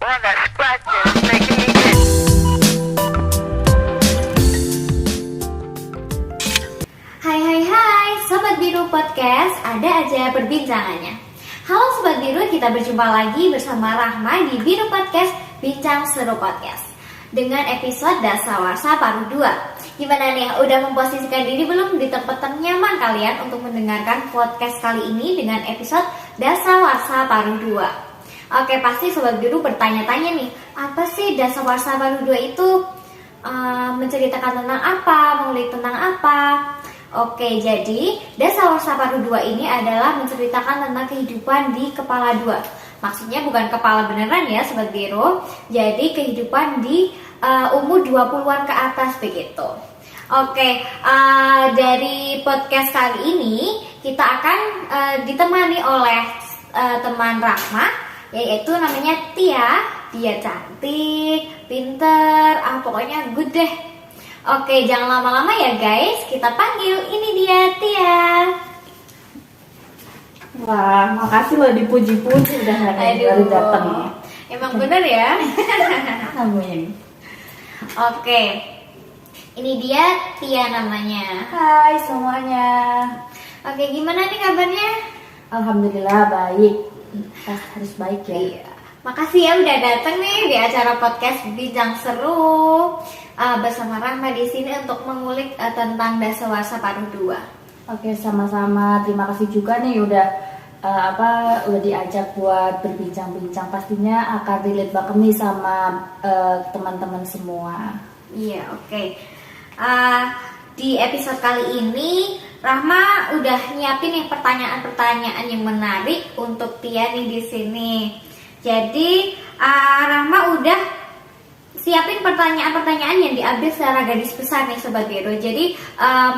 Well, that's practice making me itch. Hai, Sobat Biru Podcast, ada aja perbincangannya. Halo Sobat Biru, kita berjumpa lagi bersama Rahma di Biru Podcast, Bincang Seru Podcast dengan episode Dasawarsa Paruh 2. Gimana nih, udah memposisikan diri belum di tempat ternyaman kalian untuk mendengarkan podcast kali ini dengan episode Dasawarsa Paruh 2? Oke, pasti Sobat Biru bertanya-tanya nih, apa sih Dasawarsa Paruh 2 itu? Menceritakan tentang apa, mengulik tentang apa? Oke, jadi Dasawarsa Paruh 2 ini adalah menceritakan tentang kehidupan di kepala 2. Maksudnya bukan kepala beneran ya Sobat Biru. Jadi kehidupan di umur 20-an ke atas begitu. Oke, dari podcast kali ini kita akan ditemani oleh teman Rahma, yaitu namanya Tia. Dia cantik, pinter, pokoknya good deh. Oke, jangan lama-lama ya guys, kita panggil, ini dia Tia. Wah, makasih loh dipuji-puji udah baru datang. Emang bener ya. Amin. Oke, ini dia Tia namanya. Hai semuanya. Oke, gimana nih kabarnya? Alhamdulillah baik. Harus baik ya. Iya. Makasih ya udah datang nih di acara podcast Bincang Seru bersama Rahma di sini untuk mengulik tentang Dasawarsa Paruh 2. Oke, sama-sama. Terima kasih juga nih udah udah diajak buat berbincang-bincang. Pastinya akan relate banget nih sama teman-teman semua. Iya, oke. Di episode kali ini Rahma udah nyiapin nih pertanyaan-pertanyaan yang menarik untuk Tia nih di sini. Jadi Rahma udah siapin pertanyaan-pertanyaan yang diambil secara garis besar nih Sobat Biru. Jadi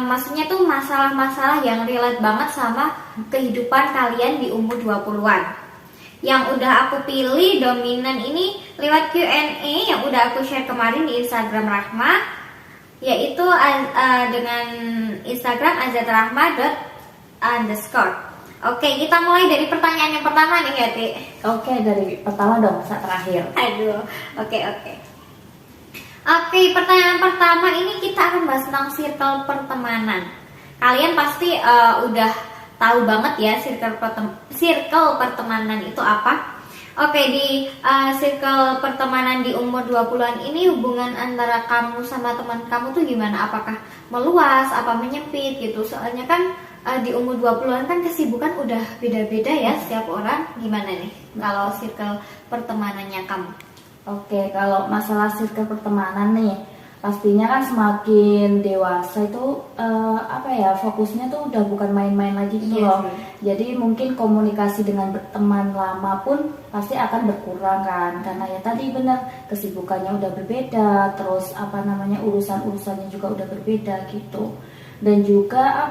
maksudnya tuh masalah-masalah yang relate banget sama kehidupan kalian di umur 20-an. Yang udah aku pilih dominan ini lewat Q&A yang udah aku share kemarin di Instagram Rahma, yaitu dengan Instagram @rahma__. Oke, kita mulai dari pertanyaan yang pertama nih ya, Ti. Oke, dari pertama dong, masa terakhir. Aduh, oke. Oke, pertanyaan pertama ini kita akan bahas tentang circle pertemanan. Kalian pasti udah tahu banget ya circle pertemanan itu apa. Oke, di circle pertemanan di umur 20-an ini hubungan antara kamu sama teman kamu tuh gimana? Apakah meluas, apa menyempit gitu? Soalnya kan di umur 20-an kan kesibukan udah beda-beda ya setiap orang. Gimana nih kalau circle pertemanannya kamu? Oke, kalau masalah circle pertemanan nih, pastinya kan semakin dewasa itu fokusnya tuh udah bukan main-main lagi gitu loh. Jadi mungkin komunikasi dengan teman lama pun pasti akan berkurang kan, karena ya tadi benar kesibukannya udah berbeda, terus urusan-urusannya juga udah berbeda gitu. Dan juga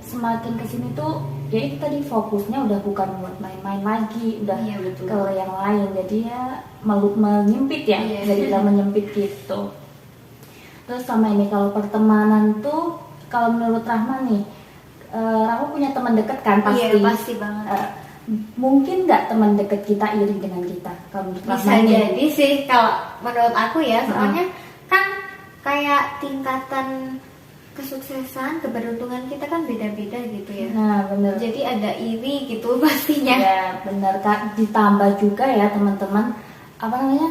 semakin kesini tuh ya itu tadi fokusnya udah bukan buat main-main lagi, udah ke yang lain. Jadi ya menyempit ya, jadi menyempit gitu. Terus sama ini kalau pertemanan tuh, kalau menurut Rahma nih, Rahma punya teman dekat kan pasti. Iya, pasti banget. Mungkin nggak teman dekat kita iri dengan kita? Kalau menurut Bisa Rahma jadi sih kalau menurut aku ya, soalnya kan kayak tingkatan kesuksesan, keberuntungan kita kan beda-beda gitu ya. Nah, bener. Jadi ada iri gitu pastinya. Ya, benar Kak. Ditambah juga ya teman-teman,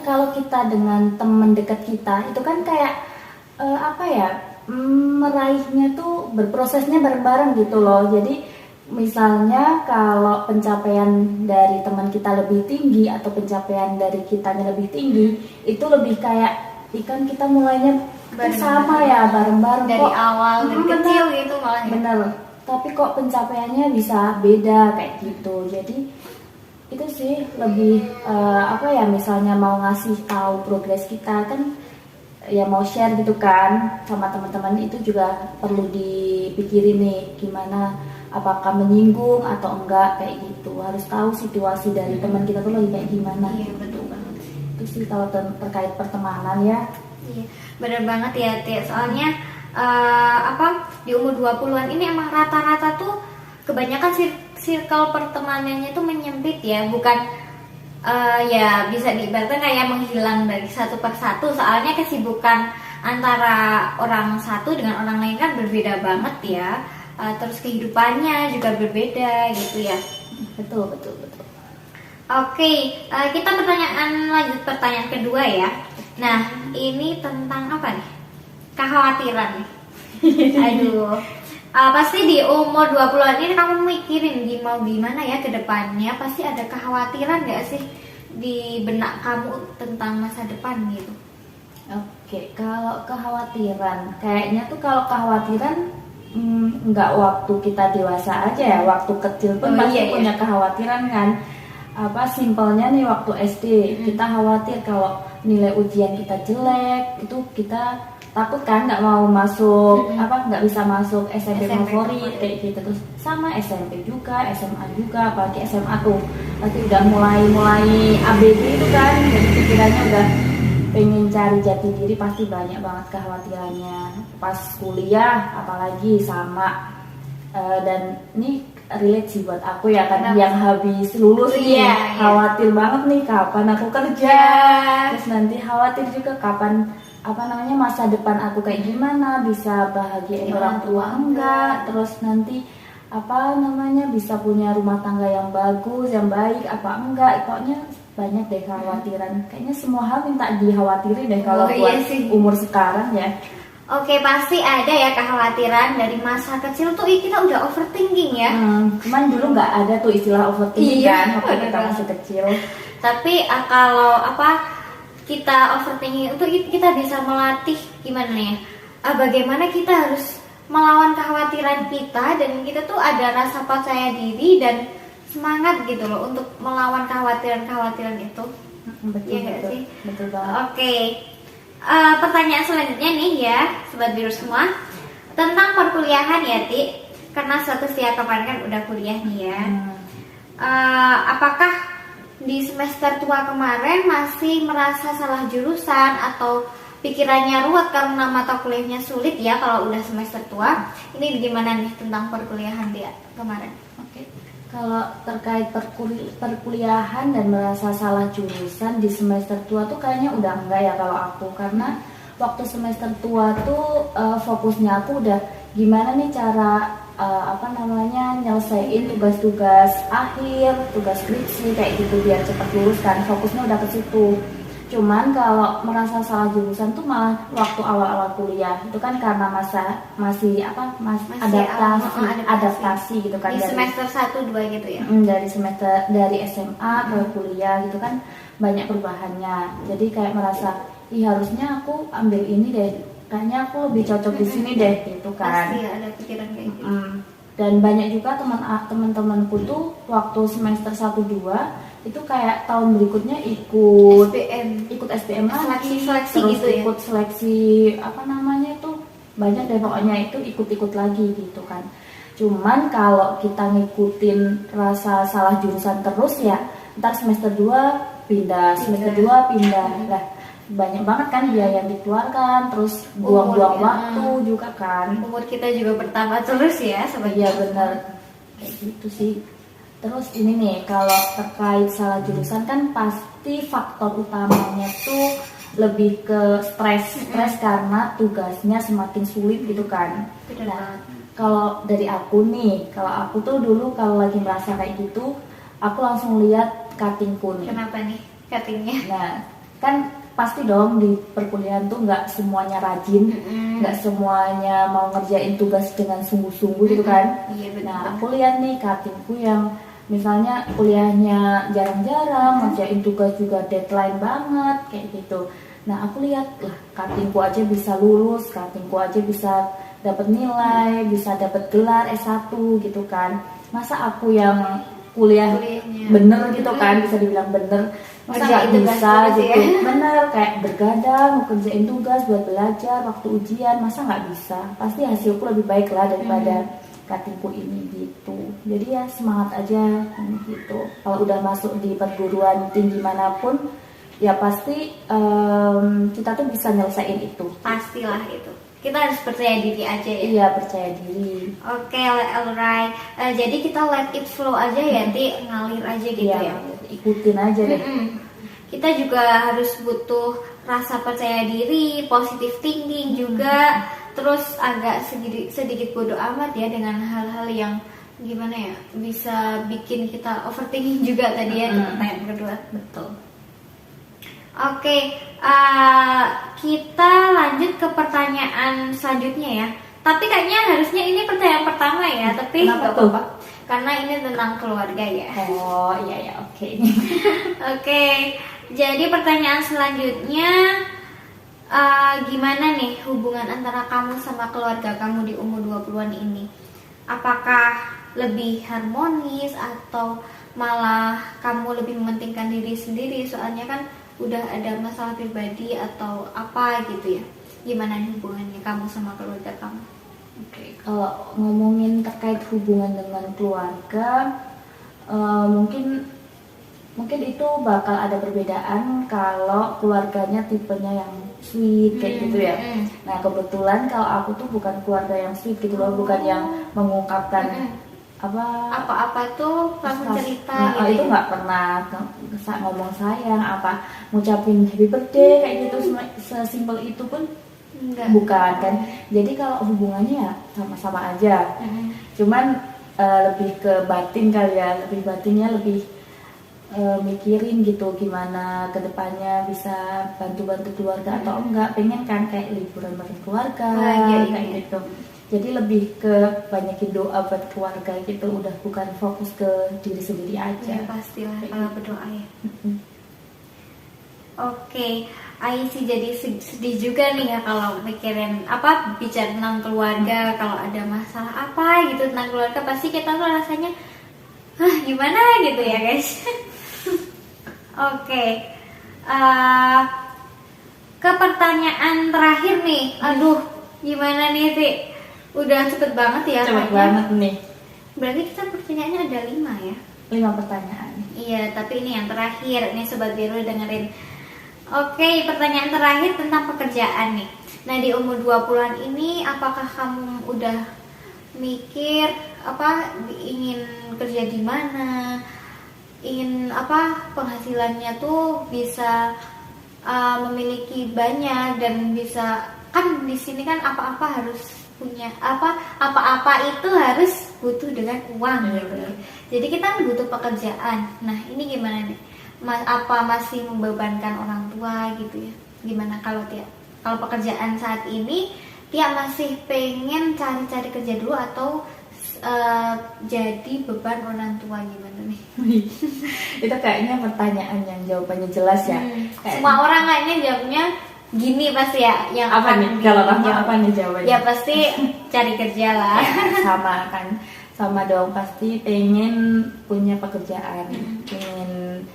kalau kita dengan teman dekat kita itu kan kayak meraihnya tuh berprosesnya bareng-bareng gitu loh. Jadi misalnya kalau pencapaian dari teman kita lebih tinggi atau pencapaian dari kitanya lebih tinggi, itu lebih kayak ikan kita mulainya bersama ya, bareng-bareng dari awal, dari kecil gitu malah. Bener. Tapi kok pencapaiannya bisa beda kayak gitu. Jadi itu sih lebih misalnya mau ngasih tahu progres kita kan, ya mau share gitu kan sama teman-teman, itu juga perlu dipikirin nih gimana, apakah menyinggung atau enggak kayak gitu. Harus tahu situasi dari teman kita tuh lagi kayak gimana. Iya, betul banget. Itu sih kalau terkait pertemanan ya. Iya, bener banget ya Tia. Soalnya di umur 20-an ini emang rata-rata tuh kebanyakan circle pertemanannya tuh menyempit ya, bukan ya bisa diibaratkan kayak menghilang dari satu persatu, soalnya kesibukan antara orang satu dengan orang lain kan berbeda banget ya. Terus kehidupannya juga berbeda gitu ya. Betul. Oke, kita lanjut pertanyaan kedua ya. Nah, ini tentang apa nih? Kekhawatiran nih. Aduh. Pasti di umur 20-an ini kamu mikirin mau gimana ya ke depannya. Pasti ada kekhawatiran gak sih di benak kamu tentang masa depan gitu? Oke, kalau kekhawatiran, kayaknya tuh kalau kekhawatiran nggak waktu kita dewasa aja ya, waktu kecil pun pasti punya kekhawatiran kan. Apa simpelnya nih, waktu SD kita khawatir kalau nilai ujian kita jelek, itu kita takut kan nggak mau masuk nggak bisa masuk SMP favorit kayak gitu. Terus sama SMP juga, SMA juga, apalagi SMA tuh pasti udah mulai ABG itu kan, jadi pikirannya udah pengen cari jati diri, pasti banyak banget kekhawatirannya. Pas kuliah apalagi sama, dan ini relate sih buat aku ya kan. Yang habis lulus nih khawatir banget nih kapan aku kerja, terus nanti khawatir juga kapan masa depan aku kayak gimana, bisa bahagiain orang tua enggak, terus nanti bisa punya rumah tangga yang bagus, yang baik apa enggak. Pokoknya banyak deh kekhawatiran. Kayaknya semua hal minta dikhawatirin deh kalau buat umur sekarang ya. Oke, pasti ada ya kekhawatiran dari masa kecil tuh kita udah overthinking ya. Cuman dulu nggak ada tuh istilah overthinking kan waktu kita masih kecil. Tapi kalau kita overthinking itu kita bisa melatih gimana ya? Bagaimana kita harus melawan kekhawatiran kita, dan kita tuh ada rasa percaya diri dan semangat gitu loh untuk melawan kekhawatiran itu. Betul banget. Oke. Pertanyaan selanjutnya nih ya, Sobat Biru semua, tentang perkuliahan ya, Ti. Karena suatu via kemarin kan udah kuliah nih ya. Apakah di semester tua kemarin masih merasa salah jurusan atau pikirannya ruwet karena mata kuliahnya sulit ya kalau udah semester tua? Ini gimana nih tentang perkuliahan dia kemarin? Oke. Kalau terkait perkuliahan dan merasa salah jurusan di semester tua tuh kayaknya udah enggak ya kalau aku. Karena waktu semester tua tuh fokusnya aku udah gimana nih cara nyelesain tugas-tugas akhir, tugas skripsi kayak gitu biar cepat lulus kan. Fokusnya udah ke situ. Cuman kalau merasa salah jurusan tuh malah waktu awal-awal kuliah. Itu kan karena masih adaptasi gitu kan. Di semester 1 2 gitu ya. Dari SMA ke kuliah gitu kan banyak perubahannya. Jadi kayak merasa harusnya aku ambil ini deh. Kayaknya aku lebih cocok di sini deh gitu kan. Pasti ada pikiran kayak gitu. Dan banyak juga teman-temanku tuh waktu semester 1 2 itu kayak tahun berikutnya ikut SBM lagi, seleksi terus gitu ya? ikut seleksi itu banyak deh pokoknya, itu ikut lagi gitu kan. Cuman kalau kita ngikutin rasa salah jurusan terus ya ntar semester 2 pindah lah, banyak banget kan biaya yang dikeluarkan, terus buang-buang waktu juga kan. Umur kita juga bertambah terus ya sebenarnya. Iya benar, kayak gitu sih. Terus ini nih, kalau terkait salah jurusan kan pasti faktor utamanya tuh lebih ke stres karena tugasnya semakin sulit gitu kan. Nah, kalau dari aku nih, kalau aku tuh dulu kalau lagi merasa kayak gitu, aku langsung lihat cuttingku nih. Kenapa nih cuttingnya? Nah, kan pasti dong di perkuliahan tuh nggak semuanya rajin, nggak semuanya mau ngerjain tugas dengan sungguh-sungguh gitu kan. Nah, aku lihat nih cuttingku yang misalnya kuliahnya jarang-jarang, ngerjain tugas juga deadline banget kayak gitu. Nah, aku lihat lah cuttingku aja bisa lulus, cuttingku aja bisa dapat nilai, bisa dapat gelar S1 gitu kan. Masa aku yang kuliahnya bener gitu kan, bisa dibilang bener, masa nggak bisa gitu ya? Bener, kayak bergadang mau kerjain tugas buat belajar waktu ujian, masa nggak bisa? Pasti hasilku lebih baik lah daripada cuttingku ini gitu. Jadi ya semangat aja gitu. Kalau udah masuk di perguruan tinggi manapun ya pasti kita tuh bisa nyelesain itu. Pastilah itu. Kita harus percaya diri aja ya. Iya, percaya diri. Oke, alright. Jadi kita let it flow aja ya, Ti, ngalir aja gitu ya. ikutin aja deh. Kita juga harus butuh rasa percaya diri, positive thinking juga, terus agak sedikit bodoh amat ya dengan hal-hal yang gimana ya bisa bikin kita overthinking juga tadi ya di pertanyaan kedua. Betul. Oke, kita lanjut ke pertanyaan selanjutnya ya. Tapi kayaknya harusnya ini pertanyaan pertama ya, tapi Kenapa nggak tuh? apa-apa karena ini tentang keluarga ya. Oh iya ya, oke. Oke, jadi pertanyaan selanjutnya, gimana nih hubungan antara kamu sama keluarga kamu di umur 20-an ini? Apakah lebih harmonis atau malah kamu lebih mementingkan diri sendiri? Soalnya kan udah ada masalah pribadi atau apa gitu ya. Gimana nih hubungannya kamu sama keluarga kamu? Oke, kalau ngomongin terkait hubungan dengan keluarga, mungkin itu bakal ada perbedaan kalau keluarganya tipenya yang sweet kayak gitu ya. Nah kebetulan kalau aku tuh bukan keluarga yang sweet gitu loh, bukan yang mengungkapkan apa-apa tuh langsung cerita nah, gitu itu ya? nggak pernah ngomong sayang, apa ngucapin happy birthday kayak gitu, sesimpel itu pun Enggak. bukan kan. Jadi kalau hubungannya ya sama-sama aja, cuman lebih ke batin kali ya, lebih batinnya lebih mikirin gitu gimana kedepannya bisa bantu-bantu keluarga atau enggak, pengen kan kayak liburan bareng keluarga kayak gitu. Jadi lebih ke banyakin doa buat keluarga gitu, udah bukan fokus ke diri sendiri aja. Ya pastilah kalau berdoa ya. Oke, Ai sih jadi sedih juga nih ya kalau mikirin bicara tentang keluarga. Kalau ada masalah apa gitu tentang keluarga pasti kita tuh rasanya gimana gitu ya guys. Oke, ke pertanyaan terakhir nih. Aduh, gimana nih Ti? Udah cepet banget ya. Cepet kayaknya. banget nih. Berarti kita pertanyaannya ada 5 ya? 5 pertanyaan. Iya, tapi ini yang terakhir. Nih Sobat Biru dengerin. Oke, pertanyaan terakhir tentang pekerjaan nih. Nah, di umur 20-an ini apakah kamu udah mikir ingin kerja di mana? Ingin penghasilannya tuh bisa memiliki banyak dan bisa, kan di sini kan apa-apa harus punya apa-apa itu harus butuh dengan uang gitu. Jadi kita kan butuh pekerjaan. Nah, ini gimana nih? Apa masih membebankan orang tua gitu ya? Gimana kalau pekerjaan saat ini Tia masih pengen cari-cari kerja dulu atau jadi beban orang tua, gimana nih? Itu kayaknya pertanyaan yang jawabannya jelas ya. Semua orang kayaknya jawabnya gini pasti ya. Yang apa nih kalau apa nih jawabannya? Ya pasti cari kerja lah. Ya, sama dong, pasti pengen punya pekerjaan, pengen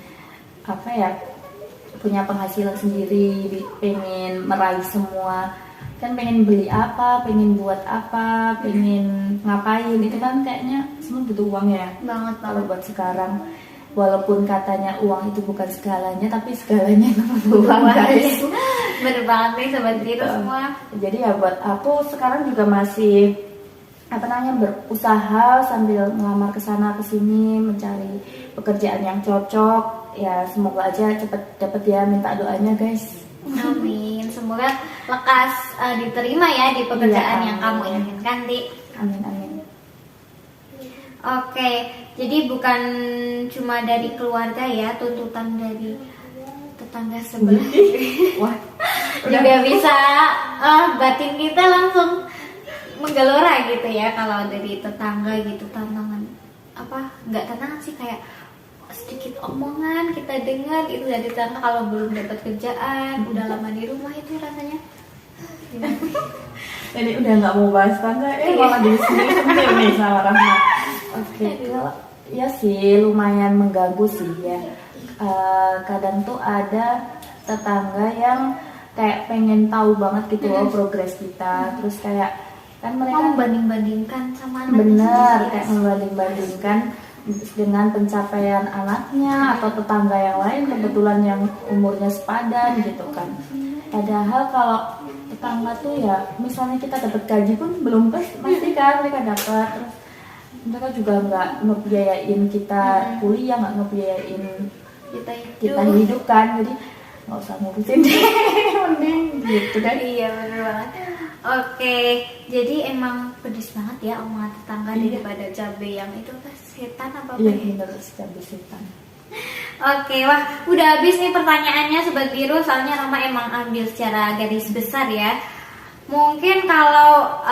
punya penghasilan sendiri, pengen meraih semua, kan pengen beli apa, pengen buat apa, pengen ngapain, itu kan kayaknya semua butuh uang ya. Banget. Kalau buat sekarang, walaupun katanya uang itu bukan segalanya, tapi segalanya itu butuh uang guys. Bener banget nih Sobat Biru semua. Jadi ya buat aku sekarang juga masih berusaha sambil melamar ke sana ke sini, mencari pekerjaan yang cocok. Ya semoga aja cepet dapet ya, minta doanya guys. Amin. Semoga lekas diterima ya di pekerjaan Iya, yang kamu inginkan, Di. Amin. Oke, jadi bukan cuma dari keluarga ya, tuntutan dari tetangga sebelah. Wah, juga bisa batin kita langsung menggelora gitu ya kalau dari tetangga gitu. Tantangan nggak tantangan sih, kayak sedikit omongan kita dengar itu dari tetangga kalau belum dapat kerjaan, udah lama di rumah, itu rasanya ini udah nggak mau bahas tangga, malah diri sendiri sentil nih sama Rahma. Oke, kalau ya sih lumayan mengganggu sih ya. Kadang tuh ada tetangga yang kayak pengen tahu banget gitu loh progres kita, terus kayak kan mereka membanding-bandingkan sama anaknya bener sendiri. Kayak membanding-bandingkan dengan pencapaian anaknya atau tetangga yang lain kebetulan yang umurnya sepadan gitu kan. Padahal kalau tetangga tuh ya, misalnya kita dapat gaji pun belum pasti kan mereka dapat, terus mereka juga nggak ngebiayain kita kuliah, nggak ngebiayain kita hidupkan, jadi nggak usah ngurusin deh. Mending gitu deh. Iya bener banget. Oke, jadi emang pedes banget ya omongan tetangga daripada cabai yang itu setan apa Iya ya? bener, cabai setan. Oke, wah udah habis nih pertanyaannya Sobat Biru, soalnya Rama emang ambil secara garis besar ya. Mungkin kalau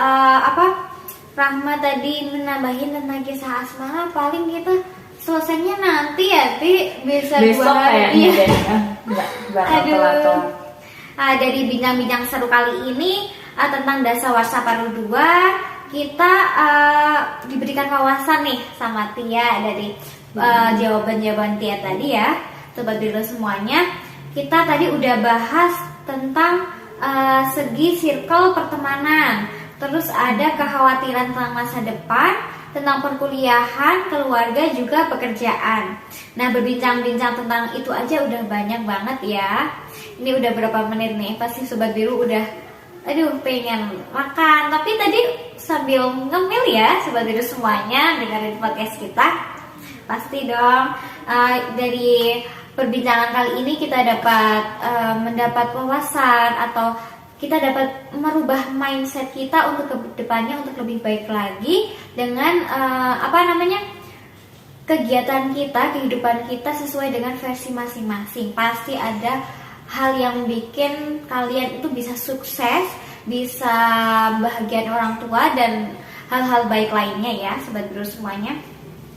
Rahma tadi menambahin tentang kisah asmara, paling kita selesainya nanti ya, bisa Besok 2 hari. kayaknya deh. Enggak bakal telat. Dari bincang-bincang seru kali ini tentang Dasawarsa Paru 2, kita diberikan wawasan nih sama Tia dari jawaban-jawaban Tia tadi ya, Sobat Biru semuanya. Kita tadi udah bahas tentang segi circle pertemanan, terus ada kekhawatiran tentang masa depan, tentang perkuliahan, keluarga, juga pekerjaan. Nah, berbincang-bincang tentang itu aja udah banyak banget ya. Ini udah berapa menit nih, pasti Sobat Biru udah pengen makan. Tapi tadi sambil ngemil ya Sobat Biru semuanya dengerin podcast kita. Pasti dong, dari perbincangan kali ini kita dapat mendapat wawasan, atau kita dapat merubah mindset kita untuk ke depannya untuk lebih baik lagi dengan kegiatan kita, kehidupan kita sesuai dengan versi masing-masing. Pasti ada hal yang bikin kalian itu bisa sukses, bisa bahagian orang tua, dan hal-hal baik lainnya ya Sobat Biru semuanya.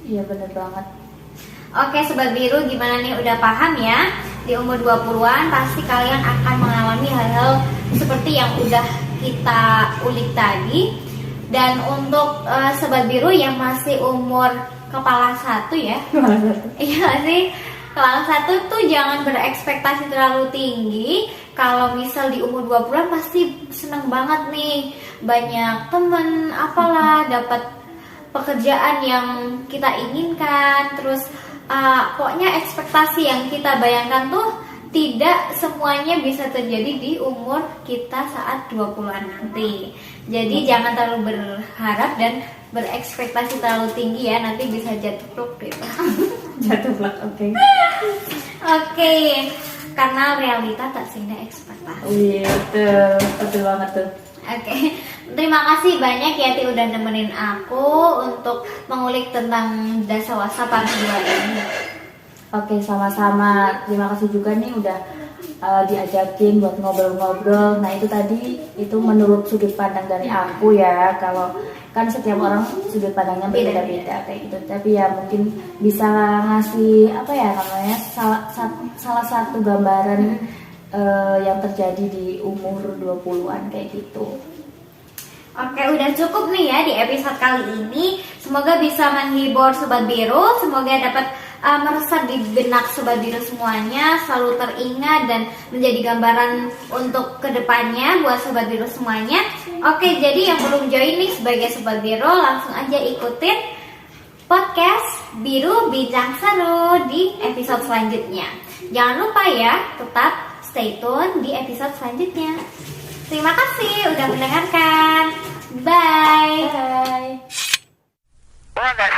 Iya bener banget. Oke Sobat Biru, gimana nih, udah paham ya? Di umur 20-an pasti kalian akan mengalami hal-hal seperti yang udah kita ulik tadi. Dan untuk Sobat Biru yang masih umur kepala 1 ya, iya sih, kepala 1 tuh jangan berekspektasi terlalu tinggi. Kalau misal di umur 20-an pasti seneng banget nih, banyak temen, apalah, dapat pekerjaan yang kita inginkan, terus pokoknya ekspektasi yang kita bayangkan tuh tidak semuanya bisa terjadi di umur kita saat 20-an nanti. Jadi jangan terlalu berharap dan berekspektasi terlalu tinggi ya, nanti bisa jatuh pluk gitu. Jatuh plak, oke. Oke, karena realita tak seindah ekspektasi. Iya betul banget tuh. Oke, terima kasih banyak ya Ti udah nemenin aku untuk mengulik tentang Dasawarsa Part 2 ini. Oke, sama-sama. Terima kasih juga nih udah diajakin buat ngobrol-ngobrol. Nah itu tadi itu menurut sudut pandang dari aku ya. Kalau kan setiap orang sudut pandangnya beda-beda kayak gitu. Tapi ya mungkin bisa ngasih salah satu gambaran yang terjadi di umur 20-an kayak gitu. Oke, udah cukup nih ya di episode kali ini. Semoga bisa menghibur Sobat Biru, semoga dapat meresap di benak Sobat Biru semuanya, selalu teringat dan menjadi gambaran untuk kedepannya buat Sobat Biru semuanya. Oke, jadi yang belum join nih sebagai Sobat Biru, langsung aja ikutin podcast Biru Bincang Seru di episode selanjutnya. Jangan lupa ya, tetap stay tune di episode selanjutnya. Terima kasih udah mendengarkan. Bye. Bye. Well, that